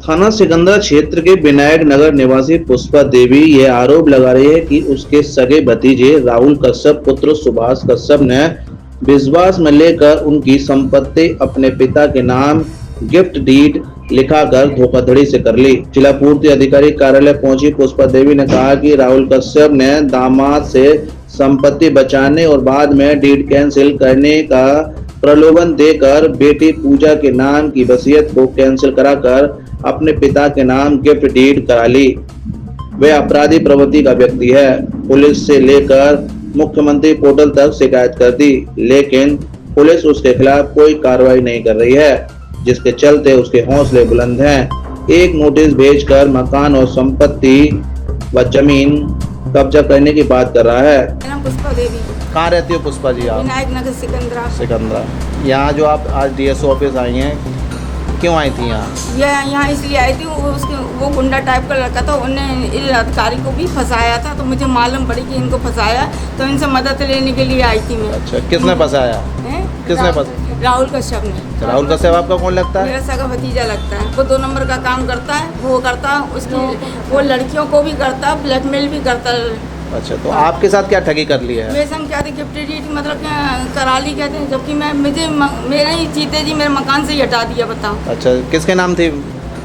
थाना सिकंदरा क्षेत्र के विनायक नगर निवासी पुष्पा देवी ये आरोप लगा रही है कि उसके सगे भतीजे राहुल कश्यप पुत्र सुभाष कश्यप ने विश्वास में लेकर उनकी संपत्ति अपने पिता के नाम गिफ्ट डीड लिखाकर धोखाधड़ी से कर ली। जिला पूर्ति अधिकारी कार्यालय पहुंची पुष्पा देवी ने कहा कि राहुल कश्यप ने दामाद से संपत्ति बचाने और बाद में डीड कैंसिल करने का प्रलोभन देकर बेटी पूजा के नाम की वसीयत को कैंसिल कराकर अपने पिता के नाम गिफ्ट डीड करा ली। वह अपराधी प्रवृत्ति का व्यक्ति है। पुलिस से लेकर मुख्यमंत्री पोर्टल तक शिकायत कर दी, लेकिन पुलिस उसके खिलाफ कोई कार्रवाई नहीं कर रही है, जिसके चलते उसके हौसले बुलंद हैं। एक नोटिस भेजकर मकान और संपत्ति व जमीन कब्जा करने की बात कर रहा है। मेरा नाम पुष्पा देवी। कहाँ रहती हो पुष्पा जी आप? विनायक नगर सिकंदरा। सिकंदरा। यहाँ जो आप आज डीएसओ ऑफिस आई हैं, क्यों आई थी यहाँ? यहाँ इसलिए आई थी, वो गुंडा टाइप का लड़का था, उन्हें इन अधिकारी को भी फंसाया था, तो मुझे मालूम पड़ी कि इनको फंसाया, तो इनसे मदद लेने के लिए आई थी मैं। अच्छा, किसने फंसाया? किसने फंसाया? राहुल कश्यप ने। राहुल कश्यप आपका कौन लगता है? मेरा सगा भतीजा लगता है। वो 2 नंबर का काम करता है, वो करता है उसकी, वो लड़कियों को भी करता है, ब्लैकमेल भी करता है। अच्छा, तो आपके साथ क्या ठगी कर ली है? मेरे संग क्या थी, गिफ्ट डीड मतलब करा ली कहते हैं, जबकि मेरे ही जीते जी मेरे मकान से ही हटा दिया। बताओ। अच्छा, किसके नाम थी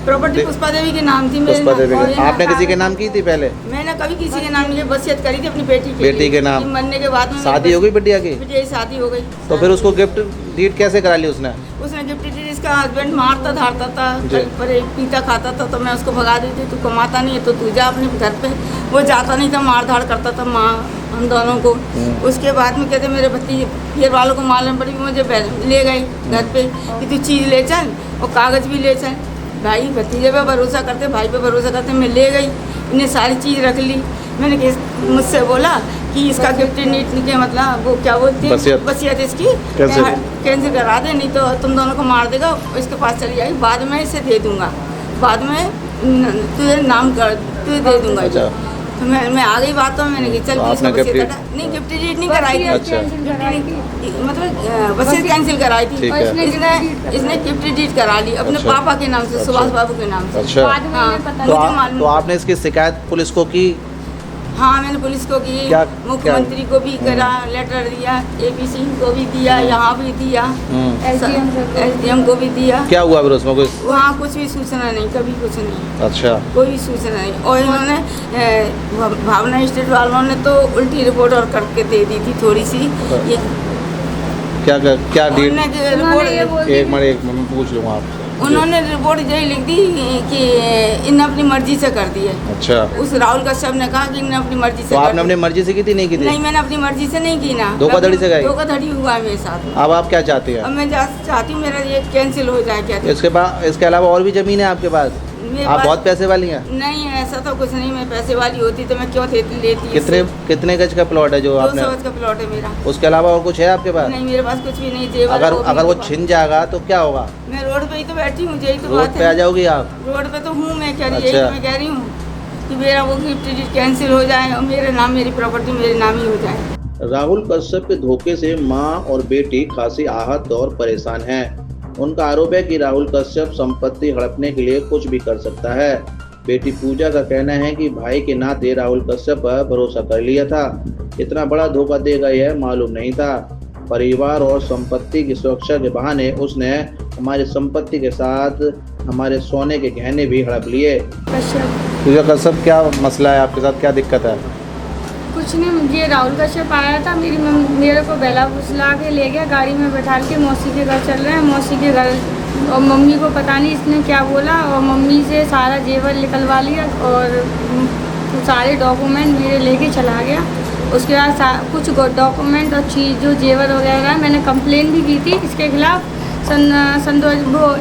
प्रॉपर्टी? पुष्पा देवी के नाम थी। पुष्पा देवी के। आपने किसी के नाम की थी पहले? मैंने कभी किसी के नाम नहीं, वसीयत करी थी अपनी बेटी के नाम। मरने के बाद में शादी हो गई बिटिया की? बिटिया की शादी हो गई। तो फिर उसको गिफ्ट डीड कैसे करा ली उसने? गिफ्ट डीड, इसका हस्बैंड मारता धारता था, पर पीता खाता था, तो मैं उसको भगा देती, तू कमाता नहीं है तो तू जा अपने घर पे। वो जाता नहीं था, मार धाड़ करता था माँ हम दोनों को। उसके बाद में कहते मेरे भतीजे फिर वालों को मालूम पड़ी, मुझे ले गए घर पे कि तू चीज़ ले चल और कागज़ भी ले चल। भाई भतीजे पे भरोसा करते, भाई पे भरोसा करते, मैं ले गई, इन्हें सारी चीज़ रख ली। मैंने मुझसे बोला कि इसका गिफ्ट नीट के मतलब वो क्या बोलते हैं, वसीयत इसकी कैंसिल करा दे, नहीं तो तुम दोनों को मार देगा। इसके पास चली आई, बाद में इसे दे दूंगा, बाद में तुझे नाम कर तुझे दे दूंगा। अच्छा। तो मैं आ गई बातों में, मैंने चल इसको वसीयत कटा नहीं, गिफ्ट डीड नहीं कराई थी। अच्छा। मतलब वसीयत कैंसिल कराई थी। इसने गिफ्ट डीड करा ली अपने पापा के नाम से, सुभाष बाबू के नाम से। अच्छा। हाँ, तो आपने इसकी शिकायत पुलिस को की? हाँ, मैंने पुलिस को की, मुख्यमंत्री को भी करा, लेटर दिया, एपीसी को भी दिया, यहाँ भी दिया, एसडीएम को भी दिया। क्या हुआ फिर उसमें? वहाँ कुछ भी सूचना नहीं, कभी कुछ नहीं। अच्छा। कोई भी सूचना नहीं। और इन्होंने भावना स्टेट वालों ने तो उल्टी रिपोर्ट और करके दे दी थी थोड़ी सी। क्या डीड? एक मिनट पूछ लूँगा आपसे। उन्होंने रिपोर्ट यही लिख दी कि इन्हें अपनी मर्जी से कर दी है। अच्छा। उस राहुल कश्यप ने कहा कि इन्हें अपनी मर्जी से। तो आपने अपनी मर्जी से की थी? नहीं की थी? नहीं, मैंने अपनी मर्जी से नहीं की ना, धोखाधड़ी से गई? धोखाधड़ी हुआ है मेरे साथ। अब आप क्या चाहती हैं? अब मैं चाहती हूँ मेरा ये कैंसिल हो जाए। क्या इसके अलावा और भी जमीन है आपके पास? आप बहुत पैसे वाली हैं? नहीं, ऐसा तो कुछ नहीं, मैं पैसे वाली होती तो मैं क्यों लेती। कितने गज का प्लॉट है जो आपने? 200 गज का प्लॉट है मेरा। उसके अलावा और कुछ है आपके पास? नहीं, मेरे पास कुछ भी नहीं। जेवर अगर वो छिन जाएगा तो क्या होगा? मैं रोड पे ही तो बैठी हूँ, यही तो रोड बात पे आ है। जाओगी आप? रोड पे तो हूँ मैं, कह रही अच्छा। मैं कह रही हूँ कि मेरा वो गिफ्ट डीड कैंसिल हो जाए और मेरे नाम, मेरी प्रॉपर्टी मेरे नाम ही हो जाए। राहुल कश्यप के धोखे से मां और बेटी खासी आहत और परेशान हैं। उनका आरोप है कि राहुल कश्यप संपत्ति हड़पने के लिए कुछ भी कर सकता है। बेटी पूजा का कहना है कि भाई के नाते राहुल कश्यप पर भरोसा कर लिया था, इतना बड़ा धोखा देगा यह मालूम नहीं था। परिवार और संपत्ति की सुरक्षा के बहाने उसने हमारी संपत्ति के साथ हमारे सोने के गहने भी हड़प लिए। पूजा कश्यप, क्या मसला है आपके साथ? क्या दिक्कत है? कुछ नहीं, मुझे राहुल कश्यप आया था, मेरे को बेला फुसला के ले गया, गाड़ी में बैठा के मौसी के घर चल रहे हैं, मौसी के घर, और मम्मी को पता नहीं इसने क्या बोला, और मम्मी से सारा जेवर निकलवा लिया और सारे डॉक्यूमेंट मेरे लेके चला गया। उसके बाद कुछ डॉक्यूमेंट और चीज़ जो जेवर वगैरह, मैंने कंप्लेन भी की थी इसके खिलाफ सन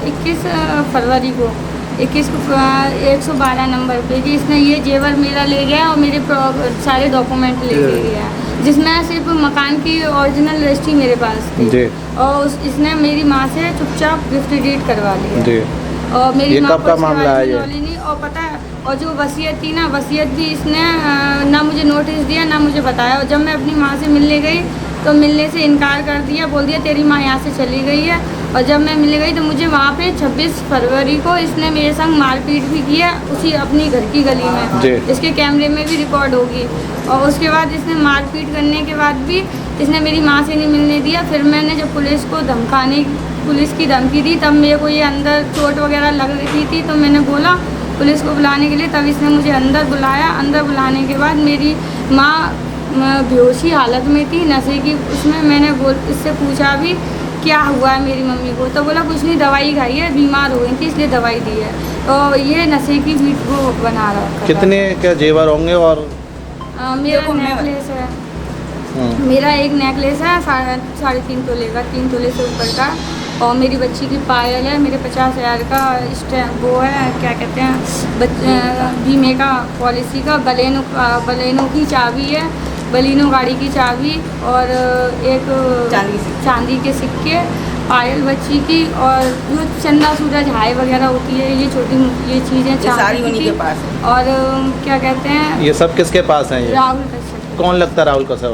21 फरवरी को 112 नंबर पे कि इसने ये जेवर मेरा ले गया और मेरे सारे डॉक्यूमेंट ले गया, जिसमें सिर्फ मकान की ओरिजिनल रजिस्ट्री मेरे पास थी। और इसने मेरी माँ से चुपचाप गिफ्ट डीड करवा लिया। और मेरी माँ को मामला है नहीं, और पता है, और जो वसीयत थी ना, वसीयत भी इसने ना मुझे नोटिस दिया ना मुझे बताया। और जब मैं अपनी माँ से मिलने गई तो मिलने से इनकार कर दिया, बोल दिया तेरी माँ यहाँ से चली गई है और जब मैं मिल गई तो मुझे वहाँ पे 26 फरवरी को इसने मेरे संग मारपीट भी की है, उसी अपनी घर की गली जी। में। इसके कैमरे में भी रिकॉर्ड होगी। और उसके बाद इसने मारपीट करने के बाद भी इसने मेरी माँ से नहीं मिलने दिया। फिर मैंने जब पुलिस की धमकी दी, तब मेरे को ये अंदर चोट वगैरह लग रही थी, तो मैंने बोला पुलिस को बुलाने के लिए। तब इसने मुझे अंदर बुलाया। अंदर बुलाने के बाद मेरी माँ बेहोशी हालत में थी, नशे की उसमें। मैंने इससे पूछा भी क्या हुआ है मेरी मम्मी को, तो बोला कुछ नहीं, दवाई खाई है, बीमार हो गई थी इसलिए दवाई दी है। तो ये नशे की वीडियो बना रहा है। कितने क्या जेवर होंगे? और मेरा नेकलेस है, मेरा एक नेकलेस है 3.5 तोले का, 3 तोले से ऊपर का। और मेरी बच्ची की पायल है, मेरे 50,000 का वो है, क्या कहते हैं, बीमे का पॉलिसी का। बलेनो की चाबी है, बलिनो गाड़ी की चाबी, और एक चांदी के सिक्के, पायल बच्ची की, और जो चंदा सूरज हाय वगैरह होती है, ये छोटी ये चीज़ें सारी उन्हीं के पास है। और क्या कहते हैं, ये सब किसके पास हैं? ये राहुल कश्यप। कौन लगता है राहुल कश्यप?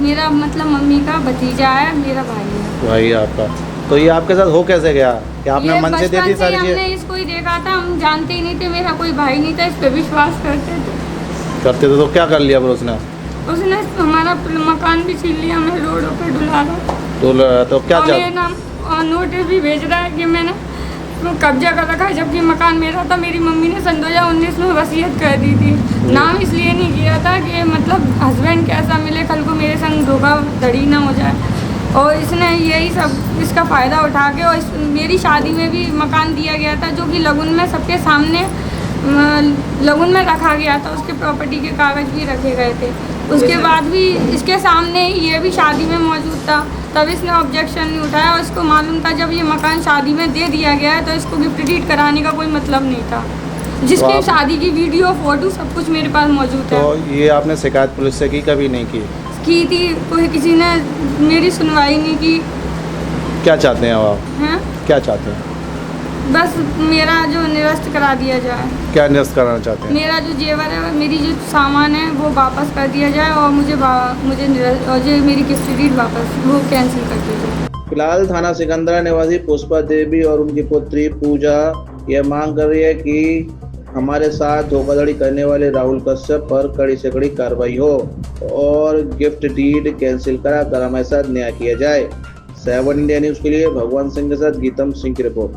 मेरा मतलब मम्मी का भतीजा है, मेरा भाई है। भाई आपका। तो ये आपके साथ हो कैसे गया कि आपने मन से दे दी सारी हमने चीजें? इसको ही देखा था, हम जानते ही नहीं थे, मेरा कोई भाई नहीं था, इस पे विश्वास करते थे। तो क्या कर लिया फिर उसने हमारा मकान भी छीन लिया, मैं रोडों पे डुला रहा। तो क्या नोटिस भी भेज रहा है कि मैंने कब्जा कर रखा है, जबकि मकान मेरा था। मेरी मम्मी ने सन 2019 में वसीयत कर दी थी। नाम इसलिए नहीं किया था कि मतलब हस्बैंड कैसा मिले, कल को मेरे संग धोखाधड़ी ना हो जाए। और इसने यही सब इसका फ़ायदा उठा के, और मेरी शादी में भी मकान दिया गया था, जो कि लगुन में सबके सामने लगुन में रखा गया था, उसके प्रॉपर्टी के कागज़ भी रखे गए थे। उसके बाद भी इसके सामने ये भी शादी में मौजूद था, तब इसने ऑब्जेक्शन नहीं उठाया। और इसको मालूम था जब ये मकान शादी में दे दिया गया है तो इसको गिफ्ट डीड कराने का कोई मतलब नहीं था, जिसकी शादी की वीडियो फोटो सब कुछ मेरे पास मौजूद है। तो ये आपने शिकायत पुलिस से की? कभी नहीं की थी, कोई किसी ने मेरी सुनवाई नहीं की। क्या चाहते हैं आप? हैं? क्या चाहते हैं? बस मेरा जो निरस्त करा दिया जाए। क्या निरस्त कराना चाहते हैं? मेरा जो जेवर है, मेरी जो सामान है वो वापस कर दिया जाए, और मुझे और जो मेरी गिफ्ट डीड वापस वो कैंसिल कर दी जाए। फिलहाल थाना सिकंदरा निवासी पुष्पा देवी और उनकी पुत्री पूजा यह मांग कर रही है कि हमारे साथ धोखाधड़ी करने वाले राहुल कश्यप पर कड़ी से कड़ी कार्रवाई हो और गिफ्ट डीड कैंसिल कराकर हमारे साथ न्याय किया जाए। 7 इंडिया न्यूज़ के लिए भगवान सिंह के साथ गीतम सिंह की रिपोर्ट।